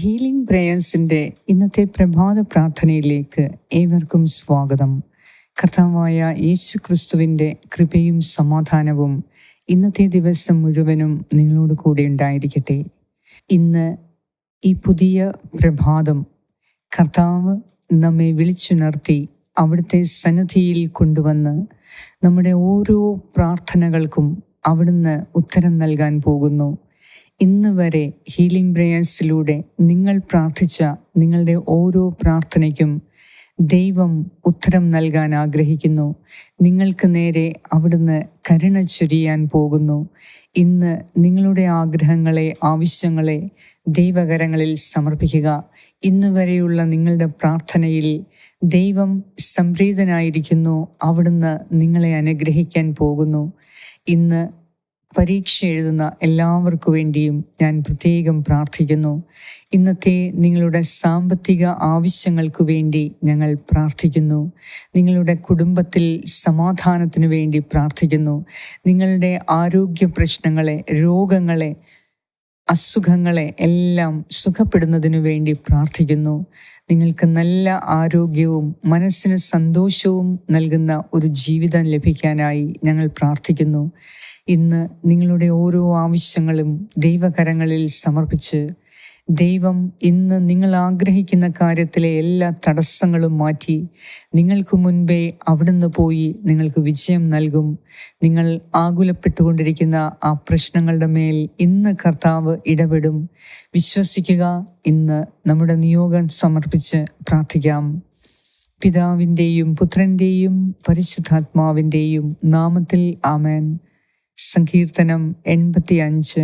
Healing പ്രേയേഴ്സിൻ്റെ ഇന്നത്തെ പ്രഭാത പ്രാർത്ഥനയിലേക്ക് ഏവർക്കും സ്വാഗതം. കർത്താവായ യേശു ക്രിസ്തുവിൻ്റെ കൃപയും സമാധാനവും ഇന്നത്തെ ദിവസം മുഴുവനും നിങ്ങളോട് കൂടെ ഉണ്ടായിരിക്കട്ടെ. ഇന്ന് ഈ പുതിയ പ്രഭാതം കർത്താവ് നമ്മെ വിളിച്ചുണർത്തി അവിടുത്തെ സന്നിധിയിൽ കൊണ്ടുവന്ന് നമ്മുടെ ഓരോ പ്രാർത്ഥനകൾക്കും അവിടുന്ന് ഉത്തരം നൽകാൻ പോകുന്നു. ഇന്ന് വരെ ഹീലിംഗ് പ്രേയേഴ്സിലൂടെ നിങ്ങൾ പ്രാർത്ഥിച്ച നിങ്ങളുടെ ഓരോ പ്രാർത്ഥനയ്ക്കും ദൈവം ഉത്തരം നൽകാൻ ആഗ്രഹിക്കുന്നു. നിങ്ങൾക്ക് നേരെ അവിടുന്ന് കരുണ ചൊരിയാൻ പോകുന്നു. ഇന്ന് നിങ്ങളുടെ ആഗ്രഹങ്ങളെ, ആവശ്യങ്ങളെ ദൈവകരങ്ങളിൽ സമർപ്പിക്കുക. ഇന്ന് വരെയുള്ള നിങ്ങളുടെ പ്രാർത്ഥനയിൽ ദൈവം സംപ്രീതനായിരിക്കുന്നു. അവിടുന്ന് നിങ്ങളെ അനുഗ്രഹിക്കാൻ പോകുന്നു. ഇന്ന് പരീക്ഷ എഴുതുന്ന എല്ലാവർക്കു വേണ്ടിയും ഞാൻ പ്രത്യേകം പ്രാർത്ഥിക്കുന്നു. ഇന്നത്തെ നിങ്ങളുടെ സാമ്പത്തിക ആവശ്യങ്ങൾക്കു വേണ്ടി ഞങ്ങൾ പ്രാർത്ഥിക്കുന്നു. നിങ്ങളുടെ കുടുംബത്തിൽ സമാധാനത്തിനു വേണ്ടി പ്രാർത്ഥിക്കുന്നു. നിങ്ങളുടെ ആരോഗ്യ പ്രശ്നങ്ങളെ, രോഗങ്ങളെ, അസുഖങ്ങളെ എല്ലാം സുഖപ്പെടുന്നതിനു വേണ്ടി പ്രാർത്ഥിക്കുന്നു. നിങ്ങൾക്ക് നല്ല ആരോഗ്യവും മനസ്സിന് സന്തോഷവും നൽകുന്ന ഒരു ജീവിതം ലഭിക്കാനായി ഞങ്ങൾ പ്രാർത്ഥിക്കുന്നു. ഇന്ന് നിങ്ങളുടെ ഓരോ ആവശ്യങ്ങളും ദൈവകരങ്ങളിൽ സമർപ്പിച്ച് ദൈവം ഇന്ന് നിങ്ങൾ ആഗ്രഹിക്കുന്ന കാര്യത്തിലെ എല്ലാ തടസ്സങ്ങളും മാറ്റി നിങ്ങൾക്ക് മുൻപേ അവിടുന്ന് പോയി നിങ്ങൾക്ക് വിജയം നൽകും. നിങ്ങൾ ആകുലപ്പെട്ടുകൊണ്ടിരിക്കുന്ന ആ പ്രശ്നങ്ങളുടെ മേൽ ഇന്ന് കർത്താവ് ഇടപെടും. വിശ്വസിക്കുക. ഇന്ന് നമ്മുടെ നിയോഗം സമർപ്പിച്ച് പ്രാർത്ഥിക്കാം. പിതാവിൻ്റെയും പുത്രൻ്റെയും പരിശുദ്ധാത്മാവിൻ്റെയും നാമത്തിൽ ആമേൻ. സങ്കീർത്തനം 85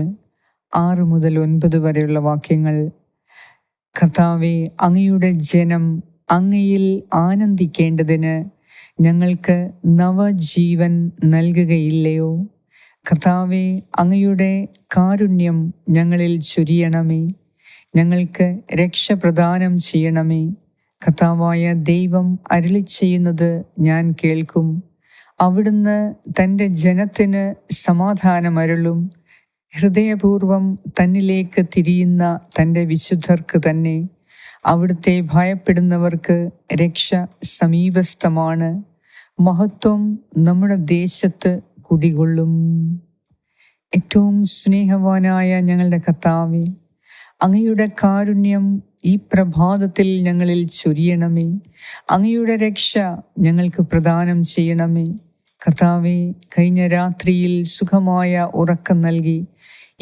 6 മുതൽ 9 വരെയുള്ള വാക്യങ്ങൾ. കർത്താവേ, അങ്ങയുടെ ജനം അങ്ങയിൽ ആനന്ദിക്കേണ്ടതിന് ഞങ്ങൾക്ക് നവജീവൻ നൽകുകയില്ലയോ? കർത്താവേ, അങ്ങയുടെ കാരുണ്യം ഞങ്ങളിൽ ചൊരിയണമേ. ഞങ്ങൾക്ക് രക്ഷ പ്രദാനം ചെയ്യണമേ. കർത്താവായ ദൈവം അരുളിച്ചെയ്യുന്നത് ഞാൻ കേൾക്കും. അവിടുന്ന് തൻ്റെ ജനത്തിന് സമാധാനമരുളും. ഹൃദയപൂർവം തന്നിലേക്ക് തിരിയുന്ന തൻ്റെ വിശുദ്ധർക്ക് തന്നെ. അവിടുത്തെ ഭയപ്പെടുന്നവർക്ക് രക്ഷ സമീപസ്ഥമാണ്. മഹത്വം നമ്മുടെ ദേശത്ത് കുടികൊള്ളും. ഏറ്റവും സ്നേഹവാനായ ഞങ്ങളുടെ കർത്താവേ, അങ്ങയുടെ കാരുണ്യം ഈ പ്രഭാതത്തിൽ ഞങ്ങളിൽ ചൊരിയണമേ. അങ്ങയുടെ രക്ഷ ഞങ്ങൾക്ക് പ്രദാനം ചെയ്യണമേ. കർത്താവേ, കഴിഞ്ഞ രാത്രിയിൽ സുഖമായ ഉറക്കം നൽകി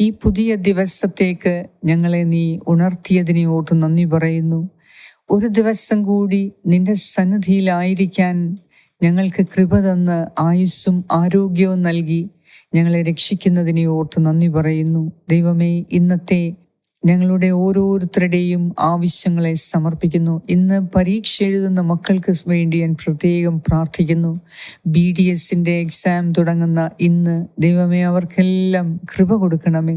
ഈ പുതിയ ദിവസത്തേക്ക് ഞങ്ങളെ നീ ഉണർത്തിയതിനെ ഓർത്ത് നന്ദി പറയുന്നു. ഒരു ദിവസം കൂടി നിന്റെ സന്നിധിയിലായിരിക്കാൻ ഞങ്ങൾക്ക് കൃപ തന്ന് ആയുസ്സും ആരോഗ്യവും നൽകി ഞങ്ങളെ രക്ഷിക്കുന്നതിനെ ഓർത്ത് നന്ദി പറയുന്നു. ദൈവമേ, ഇന്നത്തെ ഞങ്ങളുടെ ഓരോരുത്തരുടെയും ആവശ്യങ്ങളെ സമർപ്പിക്കുന്നു. ഇന്ന് പരീക്ഷ എഴുതുന്ന മക്കൾക്ക് വേണ്ടി ഞാൻ പ്രത്യേകം പ്രാർത്ഥിക്കുന്നു. BDSൻ്റെ എക്സാം തുടങ്ങുന്ന ഇന്ന് ദൈവമേ, അവർക്കെല്ലാം കൃപ കൊടുക്കണമേ.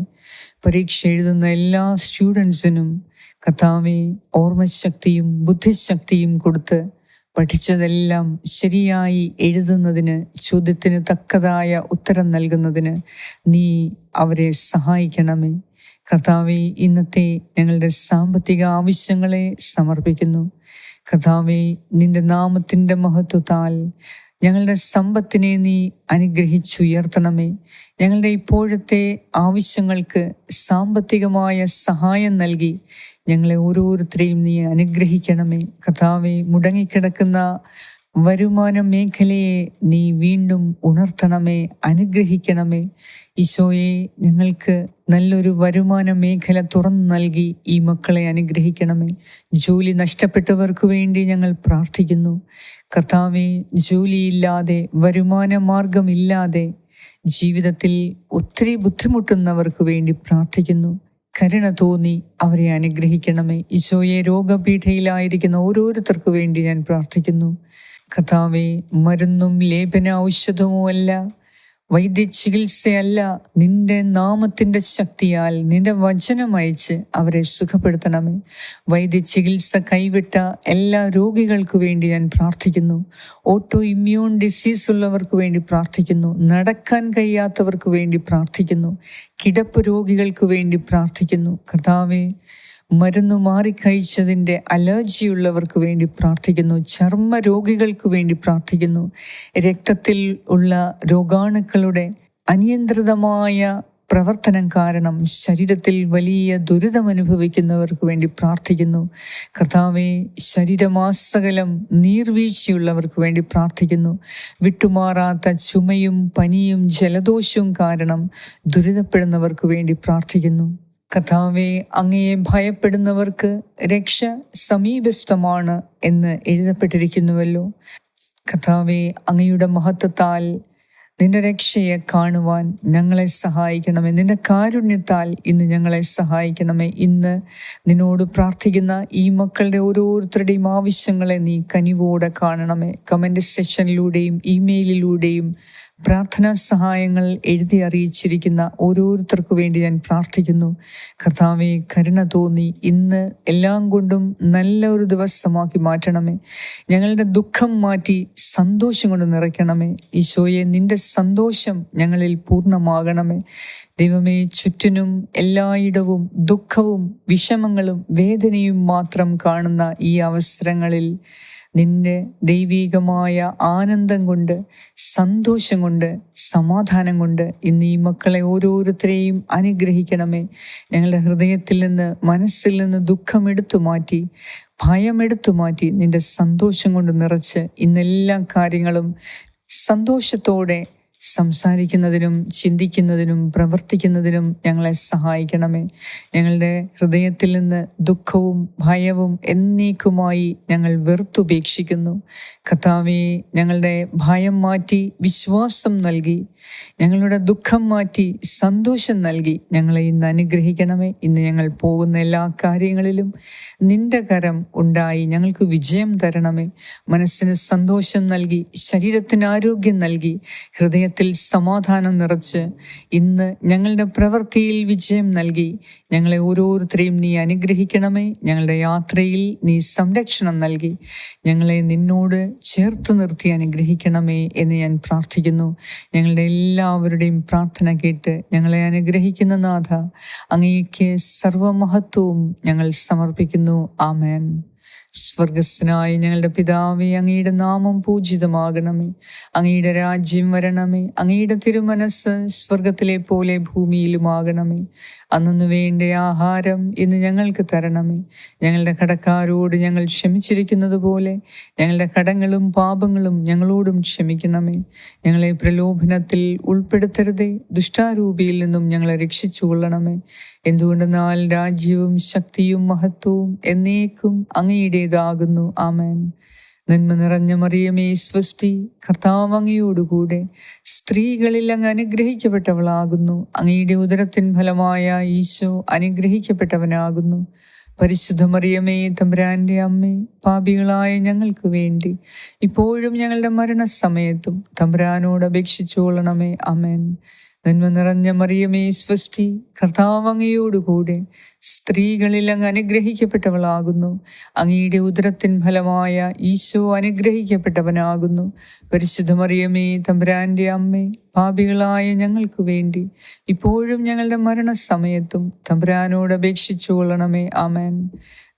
പരീക്ഷ എഴുതുന്ന എല്ലാ സ്റ്റുഡൻസിനും കർത്താവേ, ഓർമ്മശക്തിയും ബുദ്ധിശക്തിയും കൊടുത്ത് പഠിച്ചതെല്ലാം ശരിയായി എഴുതുന്നതിന്, ചോദ്യത്തിന് തക്കതായ ഉത്തരം നൽകുന്നതിന് നീ അവരെ സഹായിക്കണമേ. കർത്താവേ, ഇന്നത്തെ ഞങ്ങളുടെ സാമ്പത്തിക ആവശ്യങ്ങളെ സമർപ്പിക്കുന്നു. കർത്താവേ, നിന്റെ നാമത്തിൻ്റെ മഹത്വത്താൽ ഞങ്ങളുടെ സമ്പത്തിനെ നീ അനുഗ്രഹിച്ചുയർത്തണമേ. ഞങ്ങളുടെ ഇപ്പോഴത്തെ ആവശ്യങ്ങൾക്ക് സാമ്പത്തികമായ സഹായം നൽകി ഞങ്ങളെ ഓരോരുത്തരെയും നീ അനുഗ്രഹിക്കണമേ. കർത്താവേ, മുടങ്ങിക്കിടക്കുന്ന വരുമാന മേഖലയെ നീ വീണ്ടും ഉണർത്തണമേ, അനുഗ്രഹിക്കണമേ. ഈശോയെ, ഞങ്ങൾക്ക് നല്ലൊരു വരുമാന മേഖല തുറന്നു നൽകി ഈ മക്കളെ അനുഗ്രഹിക്കണമേ. ജോലി നഷ്ടപ്പെട്ടവർക്ക് വേണ്ടി ഞങ്ങൾ പ്രാർത്ഥിക്കുന്നു. കർത്താവേ, ജോലിയില്ലാതെ, വരുമാന മാർഗമില്ലാതെ ജീവിതത്തിൽ ഒത്തിരി ബുദ്ധിമുട്ടുന്നവർക്ക് വേണ്ടി പ്രാർത്ഥിക്കുന്നു. കരുണ തോന്നി അവരെ അനുഗ്രഹിക്കണമേ. ഈശോയെ, രോഗപീഠയിലായിരിക്കുന്ന ഓരോരുത്തർക്കു വേണ്ടി ഞാൻ പ്രാർത്ഥിക്കുന്നു. കർത്താവേ, മരുന്നും ലേപന ഔഷധവും അല്ല, വൈദ്യചികിത്സയല്ല, നിന്റെ നാമത്തിൻ്റെ ശക്തിയാൽ നിന്റെ വചനം അയച്ച് അവരെ സുഖപ്പെടുത്തണമേ. വൈദ്യചികിത്സ കൈവിട്ട എല്ലാ രോഗികൾക്ക് വേണ്ടി ഞാൻ പ്രാർത്ഥിക്കുന്നു. ഓട്ടോ ഇമ്മ്യൂൺ ഡിസീസ് ഉള്ളവർക്ക് വേണ്ടി പ്രാർത്ഥിക്കുന്നു. നടക്കാൻ കഴിയാത്തവർക്ക് വേണ്ടി പ്രാർത്ഥിക്കുന്നു. കിടപ്പ് രോഗികൾക്ക് വേണ്ടി പ്രാർത്ഥിക്കുന്നു. കർത്താവേ, മരുന്ന് മാറിക്കഴിച്ചതിൻ്റെ അലർജിയുള്ളവർക്ക് വേണ്ടി പ്രാർത്ഥിക്കുന്നു. ചർമ്മ രോഗികൾക്ക് വേണ്ടി പ്രാർത്ഥിക്കുന്നു. രക്തത്തിൽ ഉള്ള രോഗാണുക്കളുടെ അനിയന്ത്രിതമായ പ്രവർത്തനം കാരണം ശരീരത്തിൽ വലിയ ദുരിതമനുഭവിക്കുന്നവർക്ക് വേണ്ടി പ്രാർത്ഥിക്കുന്നു. കർത്താവേ, ശരീരമാസകലം നീർവീഴ്ചയുള്ളവർക്ക് വേണ്ടി പ്രാർത്ഥിക്കുന്നു. വിട്ടുമാറാത്ത ചുമയും പനിയും ജലദോഷവും കാരണം ദുരിതപ്പെടുന്നവർക്ക് വേണ്ടി പ്രാർത്ഥിക്കുന്നു. കർത്താവേ, അങ്ങയെ ഭയപ്പെടുന്നവർക്ക് രക്ഷ സമീപസ്ഥമാണ് എന്ന് എഴുതപ്പെട്ടിരിക്കുന്നുവല്ലോ. കർത്താവേ, അങ്ങയുടെ മഹത്വത്താൽ നിന്റെ രക്ഷയെ കാണുവാൻ ഞങ്ങളെ സഹായിക്കണമേ. നിന്റെ കാരുണ്യത്താൽ ഇന്ന് ഞങ്ങളെ സഹായിക്കണമേ. ഇന്ന് നിന്നോട് പ്രാർത്ഥിക്കുന്ന ഈ മക്കളുടെ ഓരോരുത്തരുടെയും ആവശ്യങ്ങളെ നീ കനിവോടെ കാണണമേ. കമൻറ്റ് സെക്ഷനിലൂടെയും ഇമെയിലിലൂടെയും പ്രാർത്ഥനാ സഹായങ്ങൾ എഴുതി അറിയിച്ചിരിക്കുന്ന ഓരോരുത്തർക്കു വേണ്ടി ഞാൻ പ്രാർത്ഥിക്കുന്നു. കർത്താവേ, കരുണ തോന്നി ഇന്ന് എല്ലാം കൊണ്ടും നല്ല ഒരു ദിവസമാക്കി മാറ്റണമേ. ഞങ്ങളുടെ ദുഃഖം മാറ്റി സന്തോഷം കൊണ്ട് നിറയ്ക്കണമേ. ഈശോയെ, നിന്റെ സന്തോഷം ഞങ്ങളിൽ പൂർണ്ണമാകണമേ. ദൈവമേ, ചുറ്റിനും എല്ലായിടവും ദുഃഖവും വിഷമങ്ങളും വേദനയും മാത്രം കാണുന്ന ഈ അവസരങ്ങളിൽ നിന്റെ ദൈവീകമായ ആനന്ദം കൊണ്ട്, സന്തോഷം കൊണ്ട്, സമാധാനം കൊണ്ട് ഇന്ന് ഈ മക്കളെ ഓരോരുത്തരെയും അനുഗ്രഹിക്കണമേ. ഞങ്ങളുടെ ഹൃദയത്തിൽ നിന്ന്, മനസ്സിൽ നിന്ന് ദുഃഖം എടുത്തു മാറ്റി, ഭയം എടുത്തു മാറ്റി നിന്റെ സന്തോഷം കൊണ്ട് നിറച്ച് ഇന്നെല്ലാ കാര്യങ്ങളും സന്തോഷത്തോടെ സംസാരിക്കുന്നതിനും ചിന്തിക്കുന്നതിനും പ്രവർത്തിക്കുന്നതിനും ഞങ്ങളെ സഹായിക്കണമേ. ഞങ്ങളുടെ ഹൃദയത്തിൽ നിന്ന് ദുഃഖവും ഭയവും എന്നേക്കുമായി ഞങ്ങൾ വെറുത്തുപേക്ഷിക്കുന്നു. കർത്താവേ, ഞങ്ങളുടെ ഭയം മാറ്റി വിശ്വാസം നൽകി, ഞങ്ങളുടെ ദുഃഖം മാറ്റി സന്തോഷം നൽകി ഞങ്ങളെ ഇന്ന് അനുഗ്രഹിക്കണമേ. ഇന്ന് ഞങ്ങൾ പോകുന്ന എല്ലാ കാര്യങ്ങളിലും നിന്റെ കരം ഉണ്ടായി ഞങ്ങൾക്ക് വിജയം തരണമേ. മനസ്സിന് സന്തോഷം നൽകി, ശരീരത്തിന് ആരോഗ്യം നൽകി, ഹൃദയത്തിൽ സമാധാനം നിറച്ച് ഇന്ന് ഞങ്ങളുടെ പ്രവൃത്തിയിൽ വിജയം നൽകി ഞങ്ങളെ ഓരോരുത്തരെയും നീ അനുഗ്രഹിക്കണമേ. ഞങ്ങളുടെ യാത്രയിൽ നീ സംരക്ഷണം നൽകി ഞങ്ങളെ നിന്നോട് ചേർത്ത് നിർത്തി അനുഗ്രഹിക്കണമേ എന്ന് ഞാൻ പ്രാർത്ഥിക്കുന്നു. ഞങ്ങളുടെ എല്ലാവരുടെയും പ്രാർത്ഥന കേട്ട് ഞങ്ങളെ അനുഗ്രഹിക്കുന്ന നാഥ, അങ്ങേക്ക് സർവമഹത്വവും ഞങ്ങൾ സമർപ്പിക്കുന്നു. ആമേൻ. സ്വർഗസ്നായ ഞങ്ങളുടെ പിതാവേ, അങ്ങയുടെ നാമം പൂജിതമാകണമേ. അങ്ങയുടെ രാജ്യം വരണമേ. അങ്ങയുടെ തിരുമനസ് സ്വർഗത്തിലെ പോലെ ഭൂമിയിലുമാകണമേ. അന്നു വേണ്ട ആഹാരം ഇന്ന് ഞങ്ങൾക്ക് തരണമേ. ഞങ്ങളുടെ കടക്കാരോട് ഞങ്ങൾ ക്ഷമിച്ചിരിക്കുന്നത് പോലെ ഞങ്ങളുടെ കടങ്ങളും പാപങ്ങളും ഞങ്ങളോടും ക്ഷമിക്കണമേ. ഞങ്ങളെ പ്രലോഭനത്തിൽ ഉൾപ്പെടുത്തരുതേ, ദുഷ്ടാരൂപിയിൽ നിന്നും ഞങ്ങളെ രക്ഷിച്ചുകൊള്ളണമേ. എന്തുകൊണ്ടെന്നാൽ രാജ്യവും ശക്തിയും മഹത്വവും എന്നേക്കും അങ്ങയുടേതാകുന്നു. ആമേൻ. നന്മ നിറഞ്ഞ മറിയമേ, സ്വസ്തി, കർത്താവ് അങ്ങയോടുകൂടെ സ്ത്രീകളിൽ അങ്ങ് അനുഗ്രഹിക്കപ്പെട്ടവളാകുന്നു. അങ്ങയുടെ ഉദരത്തിൻ ഫലമായ ഈശോ അനുഗ്രഹിക്കപ്പെട്ടവനാകുന്നു. പരിശുദ്ധ മറിയമേ, തമ്പുരാന്റെ അമ്മേ, പാപികളായ ഞങ്ങൾക്ക് വേണ്ടി ഇപ്പോഴും ഞങ്ങളുടെ മരണസമയത്തും തമ്പുരാനോട് അപേക്ഷിച്ചുകൊള്ളണമേ. ആമേൻ. നന്മ നിറഞ്ഞ മറിയമേ, സ്വസ്തി, കർത്താവ് അങ്ങയോടുകൂടെ സ്ത്രീകളിൽ അങ്ങ് അനുഗ്രഹിക്കപ്പെട്ടവളാകുന്നു. അങ്ങയുടെ ഉദരത്തിൻ ഫലമായ ഈശോ അനുഗ്രഹിക്കപ്പെട്ടവനാകുന്നു. പരിശുദ്ധ മറിയമേ, തമ്പുരാന്റെ അമ്മേ, പാപികളായ ഞങ്ങൾക്ക് വേണ്ടി ഇപ്പോഴും ഞങ്ങളുടെ മരണസമയത്തും തമ്പുരാനോട് അപേക്ഷിച്ചുകൊള്ളണമേ. ആമേൻ.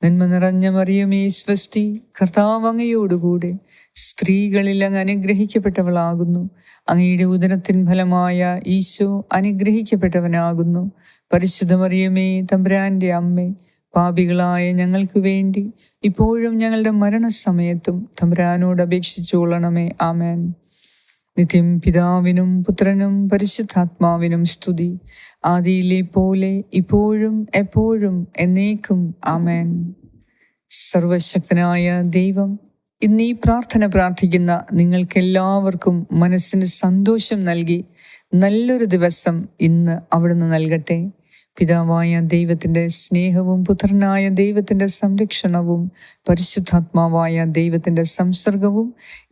നന്മ നിറഞ്ഞ മറിയമേ, സ്വസ്തി, കർത്താവ് അങ്ങയോടുകൂടെ സ്ത്രീകളിൽ അങ്ങ് അനുഗ്രഹിക്കപ്പെട്ടവളാകുന്നു. അങ്ങയുടെ ഉദരത്തിൻ ഫലമായ ഈശോ അനുഗ്രഹിക്കപ്പെട്ടവനാകുന്നു. പരിശുദ്ധ മറിയമേ, തമ്പുരാന്റെ അമ്മേ, പാപികളായ ഞങ്ങൾക്ക് വേണ്ടി ഇപ്പോഴും ഞങ്ങളുടെ മരണസമയത്തും തമ്പുരാനോട് അപേക്ഷിച്ചുകൊള്ളണമേ. ആമേൻ. നിത്യം പിതാവിനും പുത്രനും പരിശുദ്ധാത്മാവിനും സ്തുതി, ആദിയിലെ പോലെ ഇപ്പോഴും എപ്പോഴും എന്നേക്കും. ആമേൻ. സർവശക്തനായ ദൈവം ഇന്ന് ഈ പ്രാർത്ഥന പ്രാർത്ഥിക്കുന്ന നിങ്ങൾക്കെല്ലാവർക്കും മനസ്സിന് സന്തോഷം നൽകി നല്ലൊരു ദിവസം ഇന്ന് അവിടുന്ന് നൽകട്ടെ. പിതാവായ ദൈവത്തിൻ്റെ സ്നേഹവും പുത്രനായ ദൈവത്തിൻ്റെ സംരക്ഷണവും പരിശുദ്ധാത്മാവായ ദൈവത്തിൻ്റെ സംസർഗവും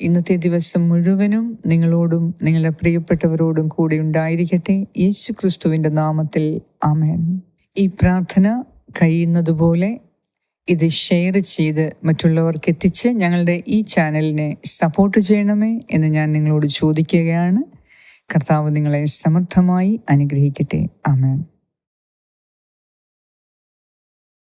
ഇന്നത്തെ ദിവസം മുഴുവനും നിങ്ങളോടും നിങ്ങളുടെ പ്രിയപ്പെട്ടവരോടും കൂടെ ഉണ്ടായിരിക്കട്ടെ. യേശു ക്രിസ്തുവിൻ്റെ നാമത്തിൽ ആമേൻ. ഈ പ്രാർത്ഥന കഴിയുന്നതുപോലെ ഇത് ഷെയർ ചെയ്ത് മറ്റുള്ളവർക്ക് എത്തിച്ച് ഞങ്ങളുടെ ഈ ചാനലിനെ സപ്പോർട്ട് ചെയ്യണമേ എന്ന് ഞാൻ നിങ്ങളോട് ചോദിക്കുകയാണ്. കർത്താവ് നിങ്ങളെ സമർത്ഥമായി അനുഗ്രഹിക്കട്ടെ. ആമേൻ.